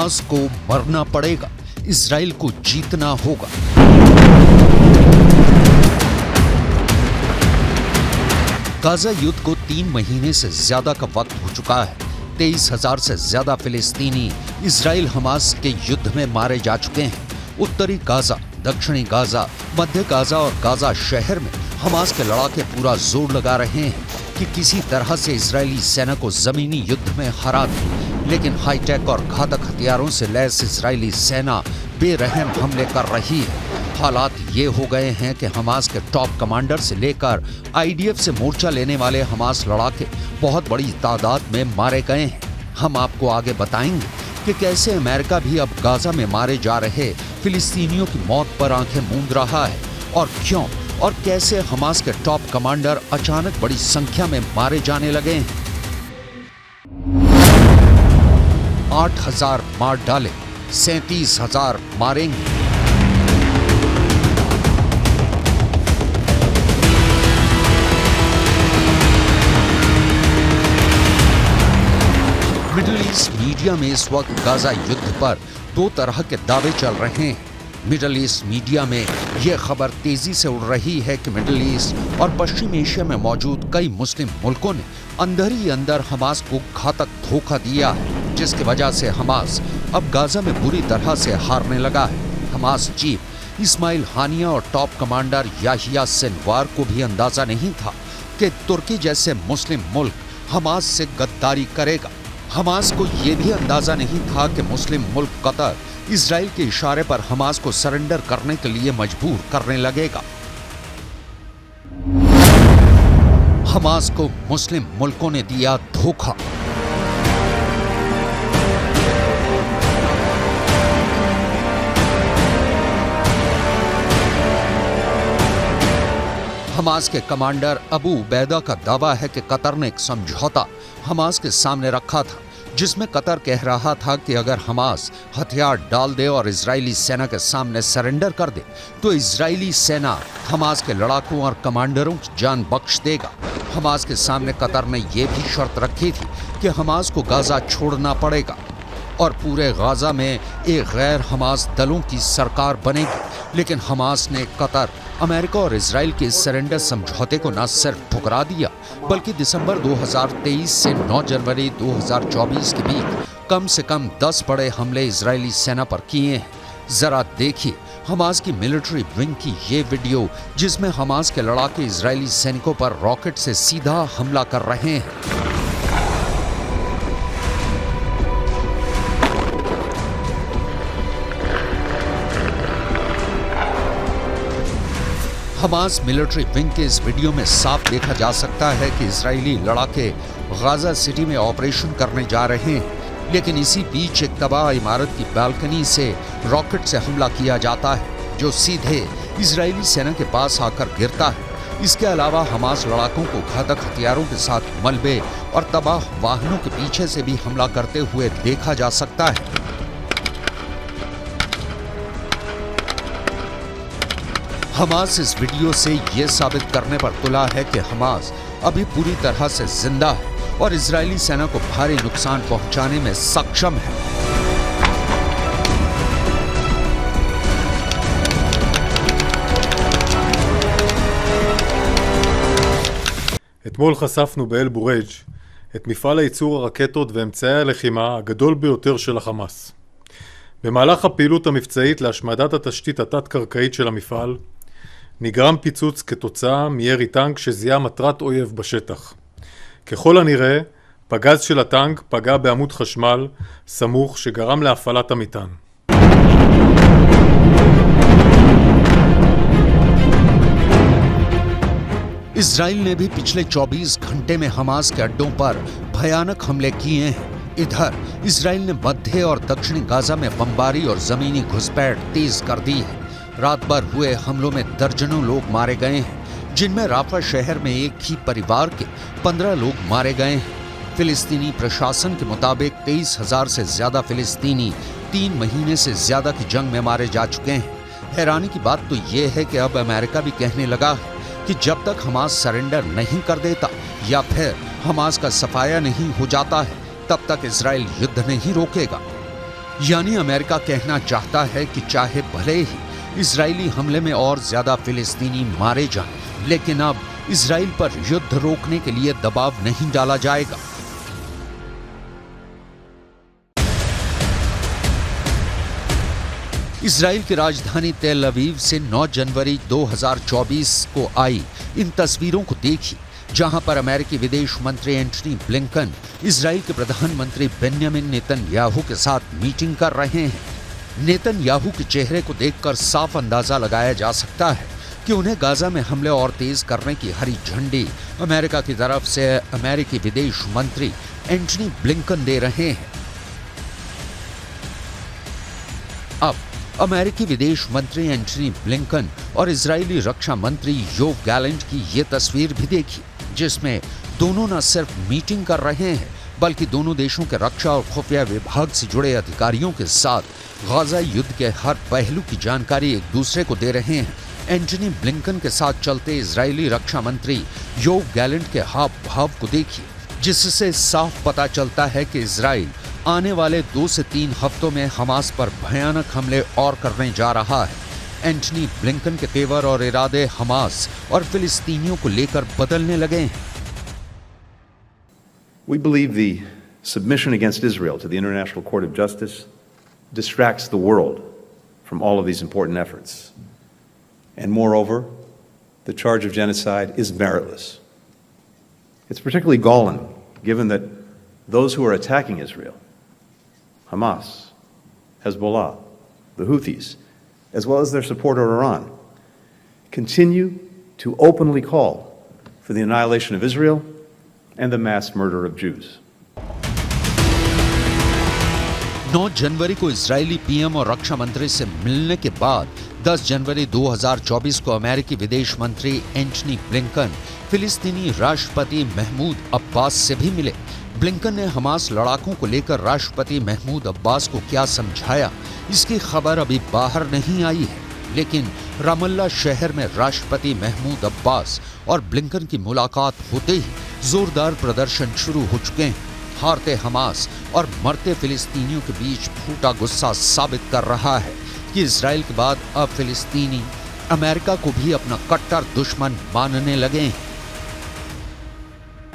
Hamas को मरना पड़ेगा, इजराइल को जीतना होगा। गाजा युद्ध को 3 महीने से ज्यादा का वक्त हो चुका है। 23,000 से ज्यादा फिलिस्तीनी इजराइल हमास के युद्ध में मारे जा चुके हैं। उत्तरी गाजा, दक्षिणी गाजा, मध्य गाजा और गाजा शहर में हमास के लड़ाके पूरा जोर लगा रहे हैं कि किसी तरह से इजरायली सेना को जमीनी युद्ध में हरा दें। लेकिन हाईटेक और घातक हथियारों से लैस इजरायली सेना बेरहम हमले कर रही है। हालात ये हो गए हैं कि हमास के टॉप कमांडर से लेकर आईडीएफ से मोर्चा लेने वाले हमास लड़ाके बहुत बड़ी तादाद में मारे गए हैं। हम आपको आगे बताएंगे कि कैसे अमेरिका भी अब गाजा में मारे जा रहे फिलिस्तीनियों की मौत पर आंखें मूंद रहा है और क्यों, और कैसे हमास के टॉप कमांडर अचानक बड़ी संख्या में मारे जाने लगे हैं। 8,000 मार डाले, 37,000 मारेंगे। मिडिल ईस्ट मीडिया में इस वक्त गाजा युद्ध पर 2 तरह के दावे चल रहे हैं। मिडिल ईस्ट मीडिया में यह खबर तेजी से उड़ रही है कि मिडिल ईस्ट और पश्चिम एशिया में मौजूद कई मुस्लिम मुल्कों ने अंदर ही अंदर हमास को घातक धोखा दिया है, जिसकी वजह से हमास अब गाजा में बुरी तरह से हारने लगा है। हमास चीफ इस्माइल हानिया और टॉप कमांडर याहिया सिनवार को भी अंदाजा नहीं था कि तुर्की जैसे मुस्लिम मुल्क हमास से गद्दारी करेगा। हमास को यह भी अंदाजा नहीं था कि मुस्लिम मुल्क कतर इजराइल के इशारे पर हमास को सरेंडर करने के लिए मजबूर करने लगेगा। हमास को मुस्लिम मुल्कों ने दिया धोखा। हमास के कमांडर अबू उबैदा का दावा है कि कतर ने एक समझौता हमास के सामने रखा था, जिसमें कतर कह रहा था कि अगर हमास हथियार डाल दे और इजरायली सेना के सामने सरेंडर कर दे तो इजरायली सेना हमास के लड़ाकों और कमांडरों की जान बख्श देगा। हमास के सामने कतर ने यह भी शर्त रखी थी कि हमास को गाजा छोड़ना पड़ेगा और पूरे गाजा में एक गैर हमास दलों की सरकार बनेगी। लेकिन हमास ने कतर, अमेरिका और इजराइल के सरेंडर समझौते को न सिर्फ ठुकरा दिया, बल्कि दिसंबर 2023 से 9 जनवरी 2024 के बीच कम से कम 10 बड़े हमले इजरायली सेना पर किए हैं। जरा देखिए हमास की मिलिट्री विंग की ये वीडियो, जिसमें हमास के लड़ाके इजरायली सैनिकों पर रॉकेट से सीधा हमला कर रहे हैं। हमास मिलिट्री विंग के इस वीडियो में साफ देखा जा सकता है कि इजरायली लड़ाके गाजा सिटी में ऑपरेशन करने जा रहे हैं, लेकिन इसी बीच एक तबाह इमारत की बालकनी से रॉकेट से हमला किया जाता है, जो सीधे इजरायली सेना के पास आकर गिरता है। इसके अलावा हमास लड़ाकों को घातक हथियारों के साथ मलबे और तबाह वाहनों के पीछे से भी हमला करते हुए देखा जा सकता है। हमास इस वीडियो से यह साबित करने पर तुला है कि हमास अभी पूरी तरह से जिंदा है और इजरायली सेना को भारी नुकसान पहुंचाने में सक्षम है। אתמול חשפנו באל בורג' את מפעל הייצור הרקטות ואמצעי הלחימה הגדול ביותר של החמאס. במהלך הפעילות המבצעית להשמדת התשתית התת-קרקעית של המפעל, נגרם פיצוץ כתוצאה מירי טנק שזיהה מטרת אויב בשטח. ככל הנראה, פגז של הטנק פגע בעמוד חשמל סמוך שגרם להפעלת המטען. इजराइल ने भी पिछले 24 घंटे में हमास के अड्डों पर भयानक हमले किए हैं। इधर इजराइल ने मध्य और दक्षिणी गाजा में बमबारी और जमीनी घुसपैठ तेज कर दी है। रात भर हुए हमलों में दर्जनों लोग मारे गए हैं, जिनमें राफा शहर में एक ही परिवार के 15 लोग मारे गए हैं। फिलिस्तीनी प्रशासन के मुताबिक 23,000 से ज्यादा फिलिस्तीनी 3 महीने से ज्यादा की जंग में मारे जा चुके हैं। हैरानी की बात तो ये है कि अब अमेरिका भी कहने लगा है कि जब तक हमास सरेंडर नहीं कर देता या फिर हमास का सफाया नहीं हो जाता है, तब तक इजराइल युद्ध नहीं रोकेगा। यानी अमेरिका कहना चाहता है कि चाहे भले ही इजरायली हमले में और ज्यादा फिलिस्तीनी मारे जाएं, लेकिन अब इजराइल पर युद्ध रोकने के लिए दबाव नहीं डाला जाएगा। इजराइल की राजधानी तेल अवीव से 9 जनवरी 2024 को आई इन तस्वीरों को देखिए, जहां पर अमेरिकी विदेश मंत्री एंटनी ब्लिंकन इजराइल के प्रधानमंत्री बेन्यामिन नेतन्याहू के साथ मीटिंग कर रहे हैं। नेतन्याहू के चेहरे को देखकर साफ अंदाजा लगाया जा सकता है कि उन्हें गाजा में हमले और तेज करने की हरी झंडी अमेरिका की तरफ से अमेरिकी विदेश मंत्री एंटनी ब्लिंकन दे रहे हैं। अब अमेरिकी विदेश मंत्री एंटनी ब्लिंकन और इजरायली रक्षा मंत्री योव गैलेंट की ये तस्वीर भी देखिए, जिसमें दोनों न सिर्फ मीटिंग कर रहे हैं बल्कि दोनों देशों के रक्षा और खुफिया विभाग से जुड़े अधिकारियों के साथ गाजा युद्ध के हर पहलू की जानकारी एक दूसरे को दे रहे हैं। एंटनी ब्लिंकन के साथ चलते इजरायली रक्षा मंत्री योव गैलेंट के हाव भाव को देखिए, जिससे साफ पता चलता है कि इजराइल आने वाले 2 से 3 हफ्तों में हमास पर भयानक हमले और करने जा रहा है। एंटनी ब्लिंकन के तेवर और इरादे हमास और फिलिस्तीनियों को लेकर बदलने लगे हैं। We believe the submission against Israel to the International Court of Justice distracts the world from all of these important efforts. And moreover, the charge of genocide is meritless. It's particularly galling given that those who are attacking Israel, Hamas, Hezbollah, the Houthis, as well as their supporter Iran, continue to openly call for the annihilation of Israel and the mass murder of Jews. 9 जनवरी को Israeli PM और रक्षा मंत्री से मिलने के बाद 10 जनवरी 2024 को अमेरिकी विदेश मंत्री एंटनी ब्लिंकन फिलिस्तीनी राष्ट्रपति महमूद अब्बास से भी मिले। ब्लिंकन ने हमास लड़ाकों को लेकर राष्ट्रपति महमूद अब्बास को क्या समझाया, इसकी खबर अभी बाहर नहीं आई है, लेकिन रामल्ला शहर में राष्ट्रपति महमूद अब्बास और ब्लिंकन की मुलाकात होते ही जोरदार प्रदर्शन शुरू हो चुके हैं। हारते हमास और मरते फिलिस्तीनियों के बीच फूटा गुस्सा साबित कर रहा है कि इजराइल के बाद अब फिलिस्तीनी अमेरिका को भी अपना कट्टर दुश्मन मानने लगे हैं।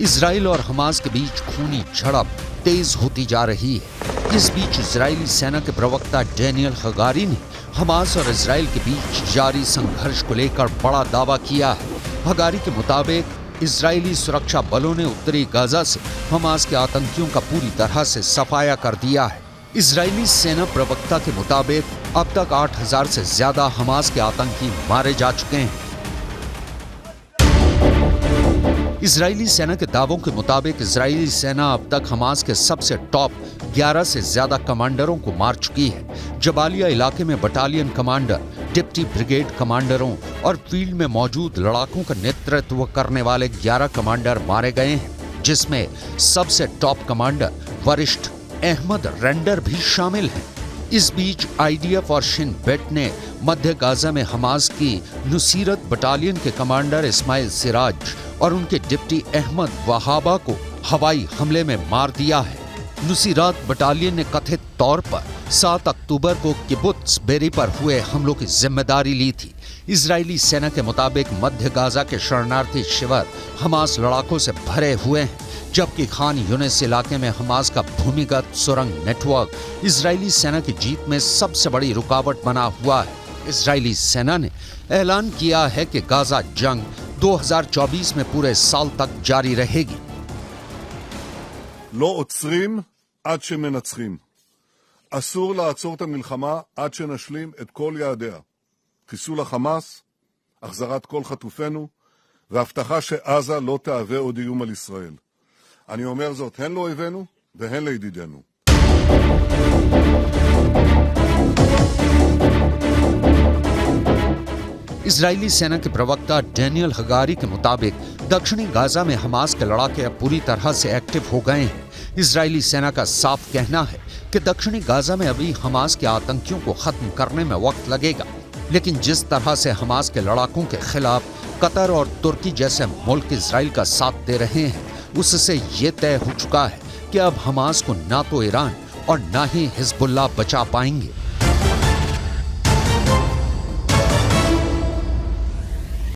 इजराइल और हमास के बीच खूनी झड़प तेज होती जा रही है। इस बीच इजरायली सेना के प्रवक्ता डैनियल हगारी ने हमास और इजराइल के बीच जारी संघर्ष को लेकर बड़ा दावा किया है। हगारी के मुताबिक इजरायली सुरक्षा बलों ने उत्तरी गाजा से हमास के आतंकियों का पूरी तरह से सफाया कर दिया है। इजरायली सेना प्रवक्ता के मुताबिक अब तक 8000 से ज्यादा हमास के आतंकी मारे जा चुके हैं। इजरायली सेना के दावों के मुताबिक इजरायली सेना अब तक हमास के सबसे टॉप 11 से ज्यादा कमांडरों को मार चुकी है। जबालिया इलाके में बटालियन कमांडर, डिप्टी ब्रिगेड कमांडरों और फील्ड में मौजूद लड़ाकों का नेतृत्व करने वाले 11 कमांडर मारे गए हैं, जिसमें सबसे टॉप कमांडर वरिष्ठ अहमद रेंडर भी शामिल हैं। इस बीच आईडीएफ और शिन बेट ने मध्य गाजा में हमास की नुसीरत बटालियन के कमांडर इस्माइल सिराज और उनके डिप्टी अहमद वहाबा को हवाई हमले में मार दिया है। नुसीरत बटालियन ने कथित तौर पर 7 अक्टूबर को किबुत्स बेरी पर हुए हमलों की जिम्मेदारी ली थी। इजरायली सेना के मुताबिक मध्य गाजा के शरणार्थी शिविर हमास लड़ाकों से भरे हुए हैं, जबकि खान यूनिस इलाके में हमास का भूमिगत सुरंग नेटवर्क इजरायली सेना की जीत में सबसे बड़ी रुकावट बना हुआ है। इजरायली सेना ने ऐलान किया है कि गाजा जंग 2024 में पूरे साल तक जारी रहेगी। לא עוצרים עד שמנצחים. אסור לעצור את המלחמה עד שנשלים את כל יעדיה. חיסול החמאס, החזרת כל חטופינו, והבטחה שעזה לא תהווה עוד איום על ישראל. אני אומר זאת הן לאויבינו והן לידידינו. इजरायली सेना के प्रवक्ता डैनियल हगारी के मुताबिक दक्षिणी गाजा में हमास के लड़ाके अब पूरी तरह से एक्टिव हो गए हैं। इजरायली सेना का साफ कहना है कि दक्षिणी गाजा में अभी हमास के आतंकियों को खत्म करने में वक्त लगेगा, लेकिन जिस तरह से हमास के लड़ाकों के खिलाफ कतर और तुर्की जैसे मुल्क इजराइल का साथ दे रहे हैं, उससे ये तय हो चुका है कि अब हमास को ना तो ईरान और ना ही हिजबुल्लाह बचा पाएंगे।